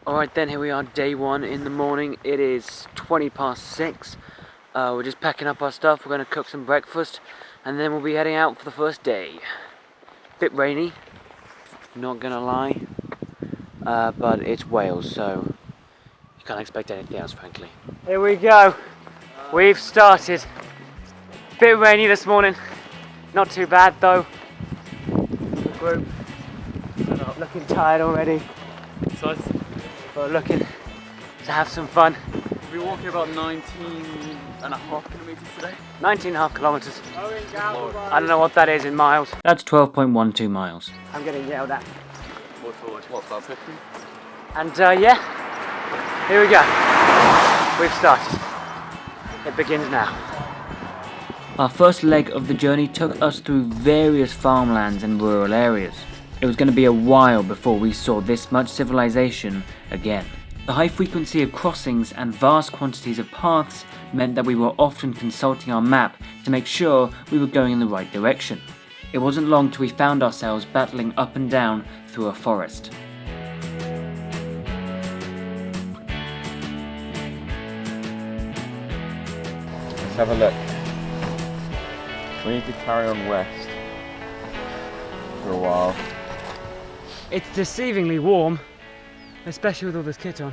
Alright then, here we are, day one in the morning. It is 6:20. We're just packing up our stuff. We're going to cook some breakfast and then we'll be heading out for the first day. Bit rainy, not gonna lie, but it's Wales, so you can't expect anything else, frankly. Here we go. We've started. Bit rainy this morning, not too bad though. The group looking tired already. So We're looking to have some fun. we'll be walking about 19.5 kilometers today. 19.5 kilometers. I don't know what that is in miles. That's 12.12 miles. I'm getting yelled at. More forward. What's that, 50? And yeah, here we go. We've started. It begins now. Our first leg of the journey took us through various farmlands and rural areas. It was going to be a while before we saw this much civilization again. The high frequency of crossings and vast quantities of paths meant that we were often consulting our map to make sure we were going in the right direction. It wasn't long till we found ourselves battling up and down through a forest. Let's have a look. We need to carry on west for a while. It's deceivingly warm, especially with all this kit on.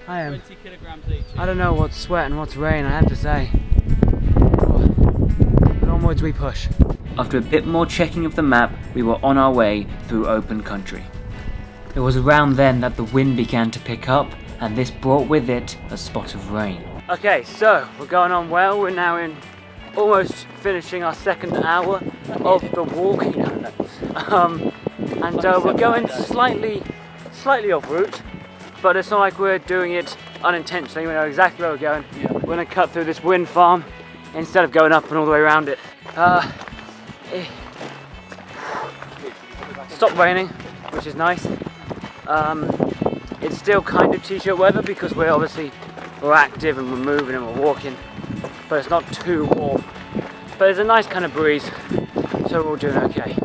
I am. 20 kilograms each. I don't know what's sweat and what's rain, I have to say. But onwards we push. After a bit more checking of the map, we were on our way through open country. It was around then that the wind began to pick up, and this brought with it a spot of rain. Okay, so we're going on well. We're now in almost finishing our second hour of the walk. And we're going slightly off route, but it's not like we're doing it unintentionally. We know exactly where we're going. Yeah. We're going to cut through this wind farm instead of going up and all the way around it. Stopped raining, which is nice. It's still kind of t-shirt weather because we're active and we're moving and we're walking, but it's not too warm. But it's a nice kind of breeze, so we're all doing okay.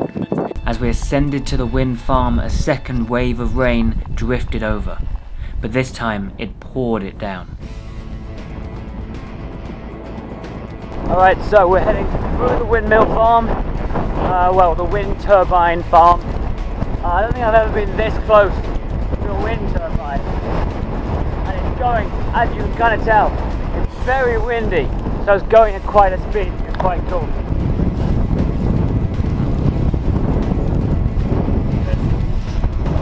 As we ascended to the wind farm, a second wave of rain drifted over, but this time it poured it down. Alright, so we're heading through the windmill farm, the wind turbine farm. I don't think I've ever been this close to a wind turbine, and it's going, as you can kind of tell, it's very windy, so it's going at quite a speed. It's quite cool.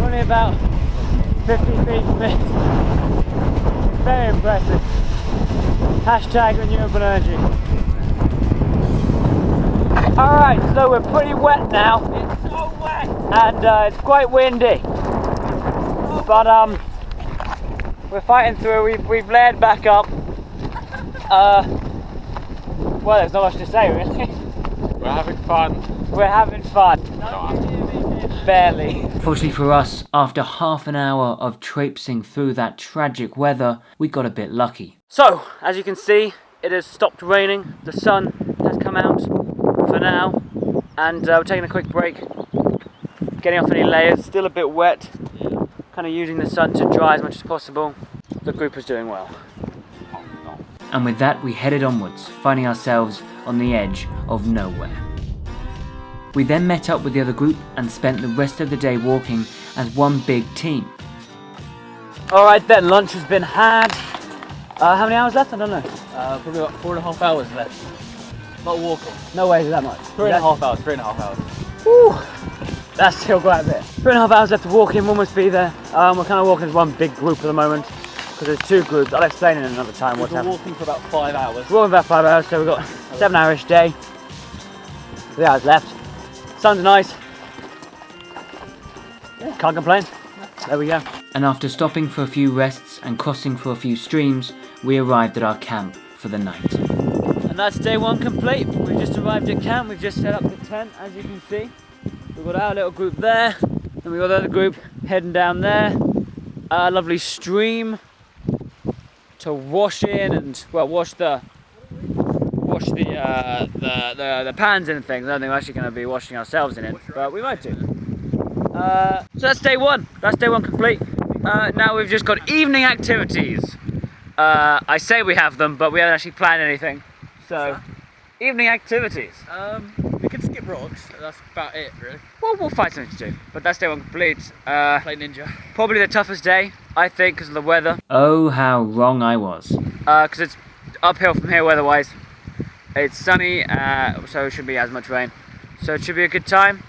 Only about 50 feet from it. It's very impressive. Hashtag renewable energy. Alright, so we're pretty wet now. It's so wet! And it's quite windy. But we're fighting through. We've layered back up. Well, there's not much to say really. We're having fun. We're having fun. Barely. Fortunately for us, after half an hour of traipsing through that tragic weather, we got a bit lucky. So, as you can see, it has stopped raining. The sun has come out for now, and we're taking a quick break, getting off any layers. Still a bit wet, kind of using the sun to dry as much as possible. The group is doing well. And with that, we headed onwards, finding ourselves on the edge of nowhere. We then met up with the other group and spent the rest of the day walking as one big team. Alright then, lunch has been had. How many hours left? I don't know. Probably about 4.5 hours left. Not walking. No way is that much. 3.5 hours, 3.5 hours. Woo! That's still quite a bit. 3.5 hours left to walk in, we almost be there. We're kind of walking as one big group at the moment, because there's two groups. I'll explain in another time what's happening. We're walking for about 5 hours. We're walking about 5 hours, so we've got a 7-hour-ish day. 3 hours left. Sun's nice. Can't complain. There we go. And after stopping for a few rests and crossing for a few streams, we arrived at our camp for the night. And that's day one complete. We've just arrived at camp. We've just set up the tent, as you can see. We've got our little group there, and we've got the other group heading down there. A lovely stream to wash in and, well, wash the pans and things. I don't think we're actually going to be washing ourselves in it, but we might do. So that's day one. That's day one complete. Now we've just got evening activities. I say we have them, but we haven't actually planned anything. So, evening activities. We can skip rocks, that's about it really. Well, we'll find something to do, but that's day one complete. Play ninja. Probably the toughest day, I think, because of the weather. Oh, how wrong I was. Because it's uphill from here weather-wise. It's sunny, so it shouldn't be as much rain. So it should be a good time.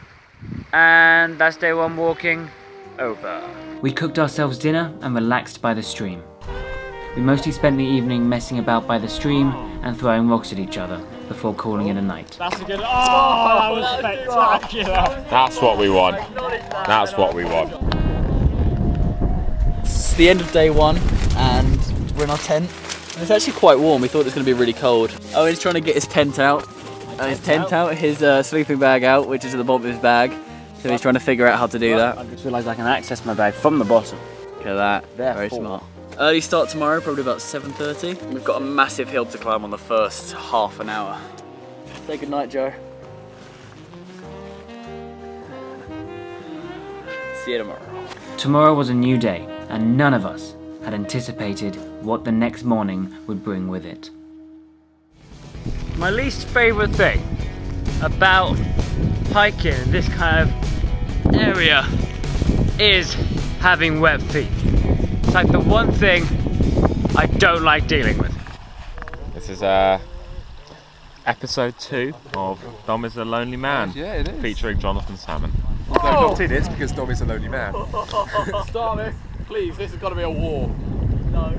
And that's day one walking over. We cooked ourselves dinner and relaxed by the stream. We mostly spent the evening messing about by the stream and throwing rocks at each other before calling it a night. That's a good. Oh, that was spectacular. That's what we want. That's what we want. It's the end of day one, and we're in our tent. And it's actually quite warm. We thought it was going to be really cold. Owen's trying to get his tent out. His sleeping bag out, which is at the bottom of his bag. So he's trying to figure out how to do that. I just realised I can access my bag from the bottom. Look at that. Very smart. Early start tomorrow, probably about 7:30. We've got a massive hill to climb on the first half an hour. Say goodnight, Joe. See you tomorrow. Tomorrow was a new day, and none of us had anticipated what the next morning would bring with it. My least favourite thing about hiking in this kind of area is having wet feet. It's like the one thing I don't like dealing with. This is episode 2 of Dom is a Lonely Man. Yeah, it is. Featuring Jonathan Salmon. Although not in it, because Dom is a lonely man. Start this, please. This has got to be a war. No.